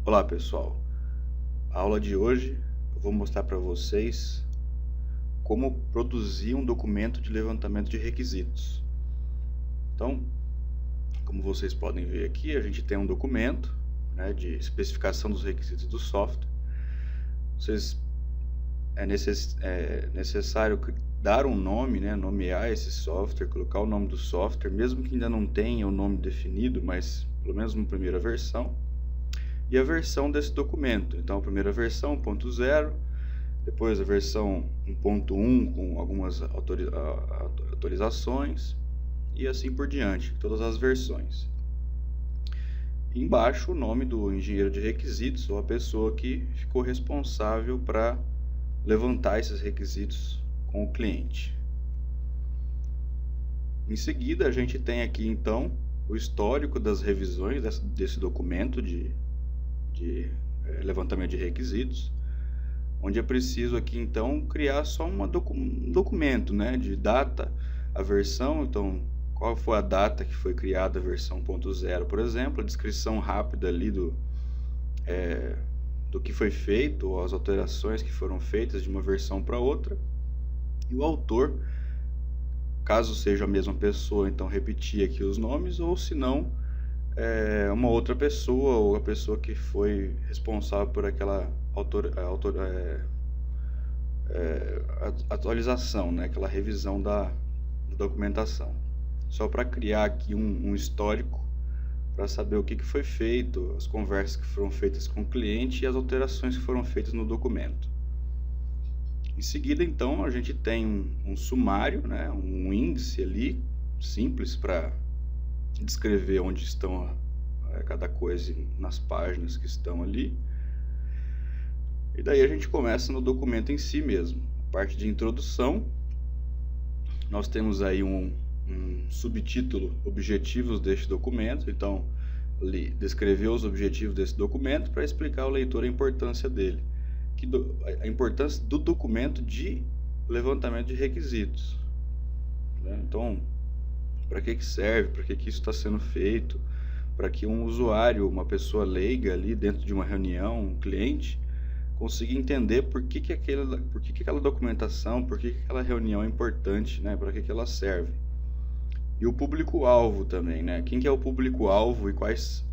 Olá pessoal, a aula de hoje eu vou mostrar para vocês como produzir um documento de levantamento de requisitos. Então, como vocês podem ver aqui, a gente tem um documento, né, de especificação dos requisitos do software. É necessário dar um nome, né, nomear esse software, colocar o nome do software, mesmo que ainda não tenha o nome definido, mas pelo menos uma primeira versão. E a versão desse documento. Então, a primeira versão 1.0, depois a versão 1.1 com algumas atualizações e assim por diante, todas as versões. E embaixo o nome do engenheiro de requisitos ou a pessoa que ficou responsável para levantar esses requisitos com o cliente. Em seguida, a gente tem aqui então o histórico das revisões desse documento de levantamento de requisitos, onde é preciso aqui então criar só um documento, né, de data, a versão, então qual foi a data que foi criada a versão 1.0, por exemplo, a descrição rápida ali do que foi feito, ou as alterações que foram feitas de uma versão para outra, e o autor, caso seja a mesma pessoa, então repetir aqui os nomes, ou se não, uma outra pessoa, ou a pessoa que foi responsável por aquela atualização, né, aquela revisão da documentação. Só para criar aqui um histórico, para saber o que foi feito, as conversas que foram feitas com o cliente e as alterações que foram feitas no documento. Em seguida, então, a gente tem um sumário, né, um índice ali, simples para descrever onde estão cada coisa nas páginas que estão ali. E daí a gente começa no documento em si mesmo. A parte de introdução, nós temos aí um subtítulo, objetivos deste documento. Então, ali, descrever os objetivos desse documento para explicar ao leitor a importância dele. A importância do documento de levantamento de requisitos, né? Então, para que serve, para que isso está sendo feito, para que um usuário, uma pessoa leiga ali dentro de uma reunião, um cliente, consiga entender por que aquela documentação, por que aquela reunião é importante, né? Para que ela serve. E o público-alvo também, né? Quem que é o público-alvo e quais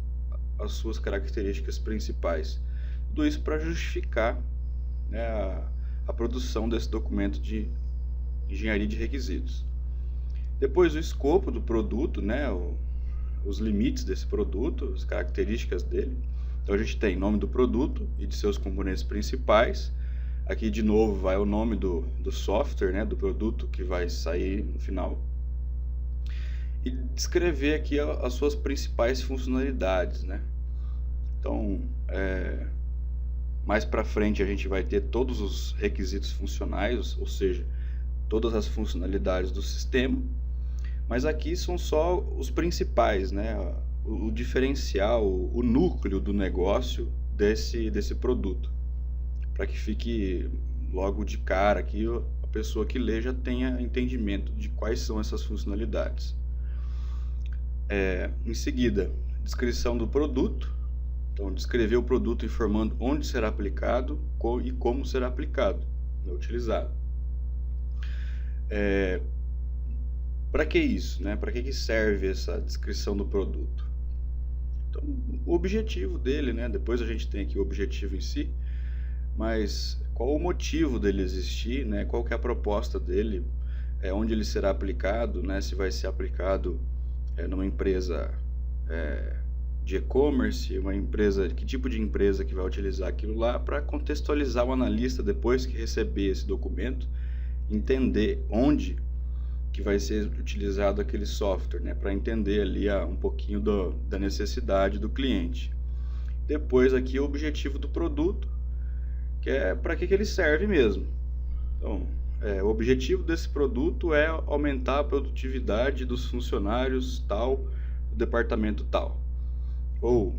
as suas características principais? Tudo isso para justificar, né, a produção desse documento de engenharia de requisitos. Depois o escopo do produto, né, os limites desse produto, as características dele. Então a gente tem nome do produto e de seus componentes principais. Aqui de novo vai o nome do software, né, do produto que vai sair no final. E descrever aqui as suas principais funcionalidades, né. Então, mais para frente a gente vai ter todos os requisitos funcionais, ou seja, todas as funcionalidades do sistema. Mas aqui são só os principais, né? O diferencial, o núcleo do negócio desse produto, para que fique logo de cara que a pessoa que lê já tenha entendimento de quais são essas funcionalidades. Em seguida, descrição do produto. Então, descrever o produto informando onde será aplicado e como será aplicado, né, utilizado. Para que isso, né? Para que serve essa descrição do produto? Então, o objetivo dele, né? Depois a gente tem aqui o objetivo em si, mas qual o motivo dele existir, né? Qual que é a proposta dele, onde ele será aplicado, né? Se vai ser aplicado numa empresa de e-commerce, que tipo de empresa que vai utilizar aquilo lá, para contextualizar o analista depois que receber esse documento, entender onde que vai ser utilizado aquele software, né, para entender ali um pouquinho da necessidade do cliente. Depois aqui o objetivo do produto, que é para que ele serve mesmo. Então, o objetivo desse produto é aumentar a produtividade dos funcionários tal, do departamento tal. Ou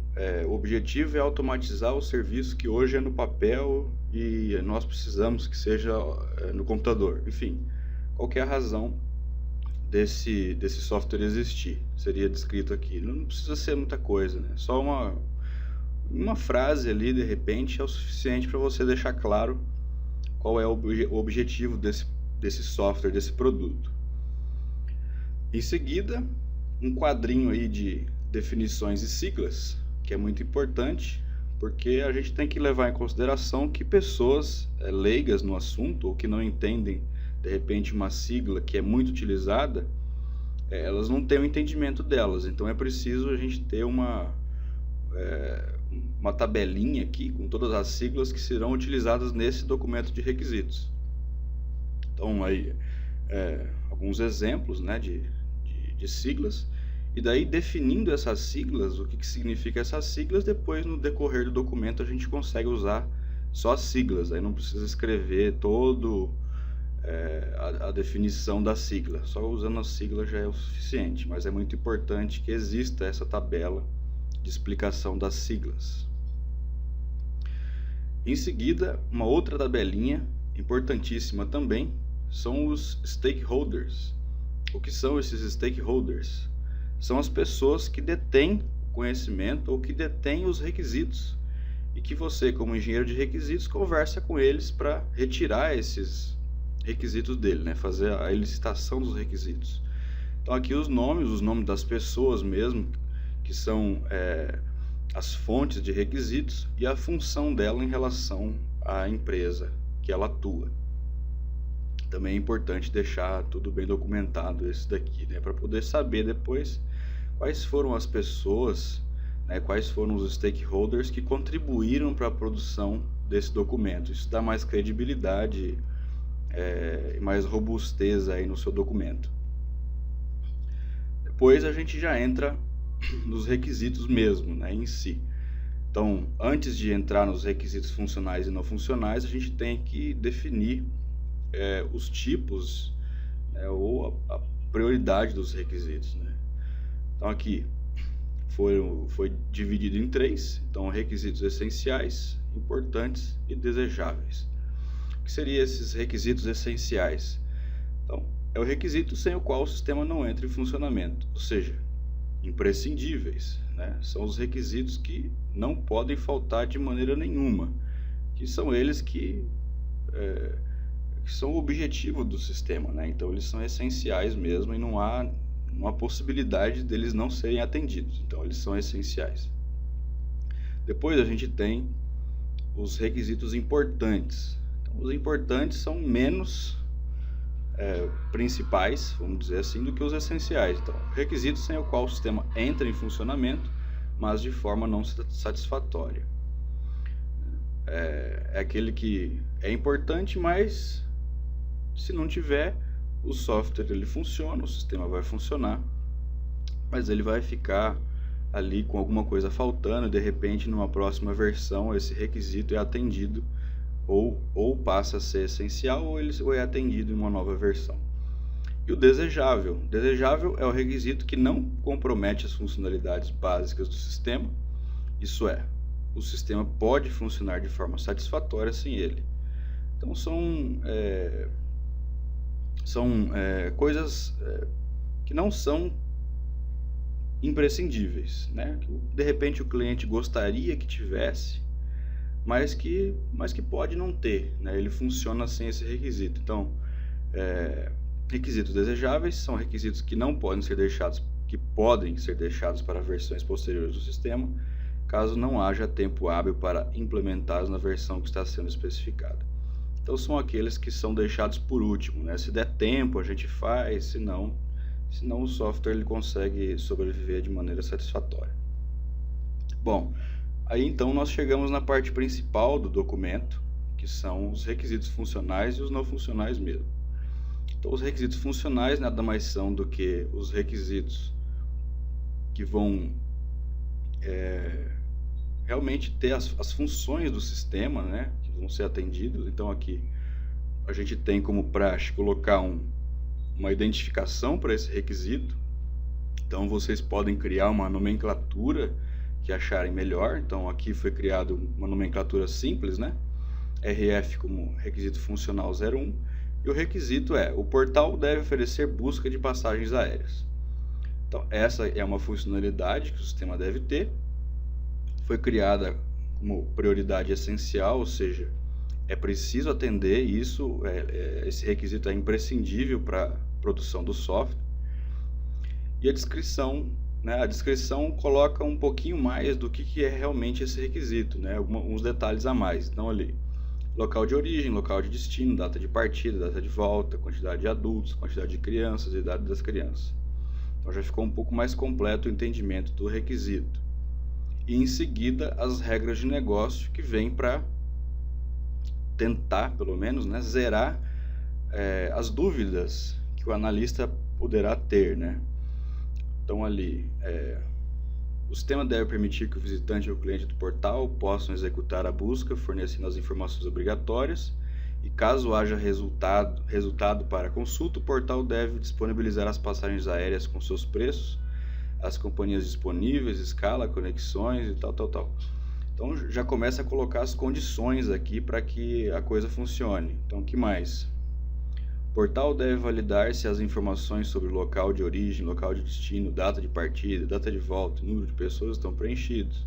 o objetivo é automatizar o serviço que hoje é no papel e nós precisamos que seja no computador. Enfim, qual que é a razão desse software existir? Seria descrito aqui. Não precisa ser muita coisa, né? Só uma frase ali, de repente, é o suficiente para você deixar claro qual é o objetivo desse software, desse produto. Em seguida, um quadrinho aí de definições e siglas, que é muito importante, porque a gente tem que levar em consideração que pessoas leigas no assunto, ou que não entendem, de repente, uma sigla que é muito utilizada, elas não têm o entendimento delas. Então é preciso a gente ter uma tabelinha aqui com todas as siglas que serão utilizadas nesse documento de requisitos. Então aí alguns exemplos, né, de siglas, e daí definindo essas siglas, o que significa essas siglas, depois no decorrer do documento a gente consegue usar só as siglas, aí não precisa escrever todo a definição da sigla, só usando a sigla já é o suficiente, mas é muito importante que exista essa tabela de explicação das siglas. Em seguida, uma outra tabelinha importantíssima também são os stakeholders. O que são esses stakeholders? São as pessoas que detêm o conhecimento ou que detêm os requisitos e que você, como engenheiro de requisitos, conversa com eles para retirar esses requisitos dele, né? Fazer a elicitação dos requisitos. Então aqui os nomes das pessoas mesmo, que são as fontes de requisitos e a função dela em relação à empresa que ela atua. Também é importante deixar tudo bem documentado esse daqui, né, para poder saber depois quais foram as pessoas, né, quais foram os stakeholders que contribuíram para a produção desse documento. Isso dá mais credibilidade e mais robustez aí no seu documento. Depois a gente já entra nos requisitos mesmo, né, em si. Então, antes de entrar nos requisitos funcionais e não funcionais, a gente tem que definir os tipos, né, ou a prioridade dos requisitos, né? Então aqui foi dividido em 3, então requisitos essenciais, importantes e desejáveis. O que seriam esses requisitos essenciais? Então, é o requisito sem o qual o sistema não entra em funcionamento, ou seja, imprescindíveis, né? São os requisitos que não podem faltar de maneira nenhuma, que são eles que são o objetivo do sistema, né? Então eles são essenciais mesmo e não há possibilidade deles não serem atendidos, então eles são essenciais. Depois a gente tem os requisitos importantes. Então, os importantes são menos principais, vamos dizer assim, do que os essenciais. Então, requisitos sem o qual o sistema entra em funcionamento, mas de forma não satisfatória. É aquele que é importante, mas se não tiver, o software ele funciona, o sistema vai funcionar, mas ele vai ficar ali com alguma coisa faltando e de repente numa próxima versão esse requisito é atendido ou passa a ser essencial ou ele é atendido em uma nova versão. E o desejável? Desejável é o requisito que não compromete as funcionalidades básicas do sistema, isso é, o sistema pode funcionar de forma satisfatória sem ele. Então são coisas que não são imprescindíveis, né? Que de repente o cliente gostaria que tivesse, mas que pode não ter, né? Ele funciona sem esse requisito. Então, requisitos desejáveis são requisitos que não podem ser deixados, que podem ser deixados para versões posteriores do sistema, caso não haja tempo hábil para implementá-los na versão que está sendo especificada. Então são aqueles que são deixados por último, né? Se der tempo a gente faz, se não o software ele consegue sobreviver de maneira satisfatória. Bom, aí então nós chegamos na parte principal do documento, que são os requisitos funcionais e os não funcionais mesmo. Então os requisitos funcionais nada mais são do que os requisitos que vão realmente ter as funções do sistema, né, que vão ser atendidos. Então aqui a gente tem como praxe colocar uma identificação para esse requisito. Então vocês podem criar uma nomenclatura que acharem melhor. Então aqui foi criado uma nomenclatura simples, né? RF como requisito funcional 01, e o requisito o portal deve oferecer busca de passagens aéreas. Então essa é uma funcionalidade que o sistema deve ter. foi criada como prioridade essencial, ou seja, é preciso atender isso, esse requisito é imprescindível para a produção do software. E a descrição, né? A descrição coloca um pouquinho mais do que é realmente esse requisito, né? Uns detalhes a mais. Então ali, local de origem, local de destino, data de partida, data de volta, quantidade de adultos, quantidade de crianças, idade das crianças. Então já ficou um pouco mais completo o entendimento do requisito. E em seguida as regras de negócio que vêm para tentar, pelo menos, né, zerar as dúvidas que o analista poderá ter, né? Então ali, o sistema deve permitir que o visitante ou o cliente do portal possam executar a busca, fornecendo as informações obrigatórias, e caso haja resultado para a consulta, o portal deve disponibilizar as passagens aéreas com seus preços, as companhias disponíveis, escala, conexões e tal. Então já começa a colocar as condições aqui para que a coisa funcione. Então o que mais? O portal deve validar se as informações sobre local de origem, local de destino, data de partida, data de volta e número de pessoas estão preenchidos.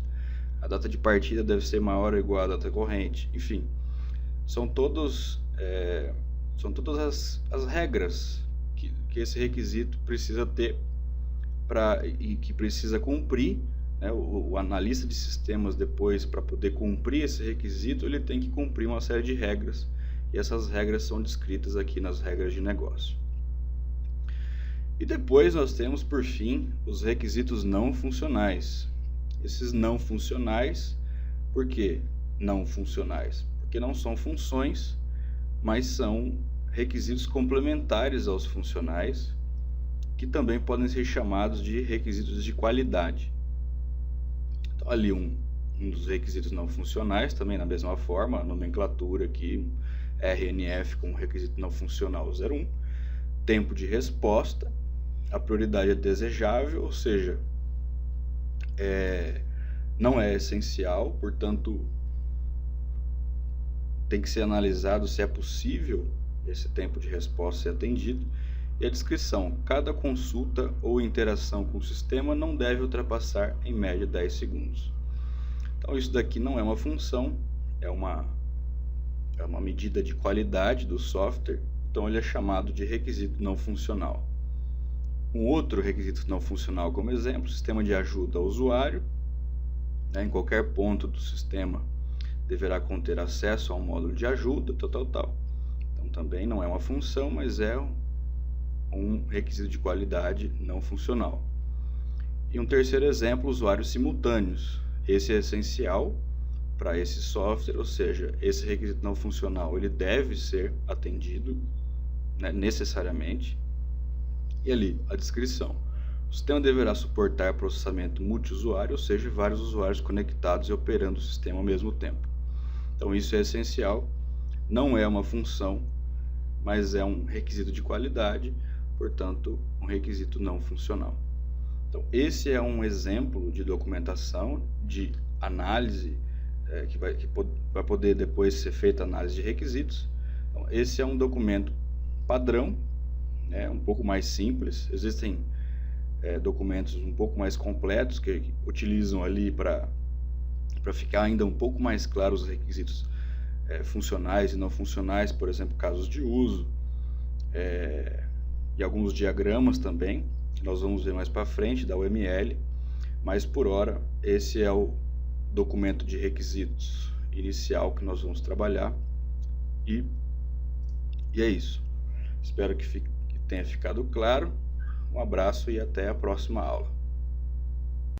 A data de partida deve ser maior ou igual à data corrente. Enfim, são todas as regras que esse requisito precisa ter e que precisa cumprir, né? O analista de sistemas depois, para poder cumprir esse requisito, ele tem que cumprir uma série de regras. E essas regras são descritas aqui nas regras de negócio. E depois nós temos, por fim, os requisitos não funcionais. Esses não funcionais, por que não funcionais? Porque não são funções, mas são requisitos complementares aos funcionais, que também podem ser chamados de requisitos de qualidade. Então, ali um dos requisitos não funcionais, também na mesma forma, a nomenclatura aqui, RNF como requisito não funcional 01, tempo de resposta, a prioridade é desejável, ou seja, não é essencial, portanto, tem que ser analisado se é possível esse tempo de resposta ser atendido. E a descrição, cada consulta ou interação com o sistema não deve ultrapassar em média 10 segundos. Então isso daqui não é uma função, é uma medida de qualidade do software, então ele é chamado de requisito não funcional. Um outro requisito não funcional, como exemplo, sistema de ajuda ao usuário, né, em qualquer ponto do sistema deverá conter acesso a um módulo de ajuda, tal. Então também não é uma função, mas é um requisito de qualidade não funcional. E um terceiro exemplo, usuários simultâneos. Esse é essencial para esse software, ou seja, esse requisito não funcional ele deve ser atendido, né, necessariamente. E ali, a descrição. O sistema deverá suportar processamento multiusuário, ou seja, vários usuários conectados e operando o sistema ao mesmo tempo. Então isso é essencial, não é uma função, mas é um requisito de qualidade, portanto, um requisito não funcional. Então esse é um exemplo de documentação, de análise, que vai poder depois ser feita análise de requisitos. Então, esse é um documento padrão, né, um pouco mais simples. Existem documentos um pouco mais completos que utilizam ali para ficar ainda um pouco mais claros os requisitos funcionais e não funcionais, por exemplo, casos de uso, e alguns diagramas também, que nós vamos ver mais para frente, da UML, mas por hora esse é o documento de requisitos inicial que nós vamos trabalhar, e é isso. Espero que tenha ficado claro. Um abraço e até a próxima aula.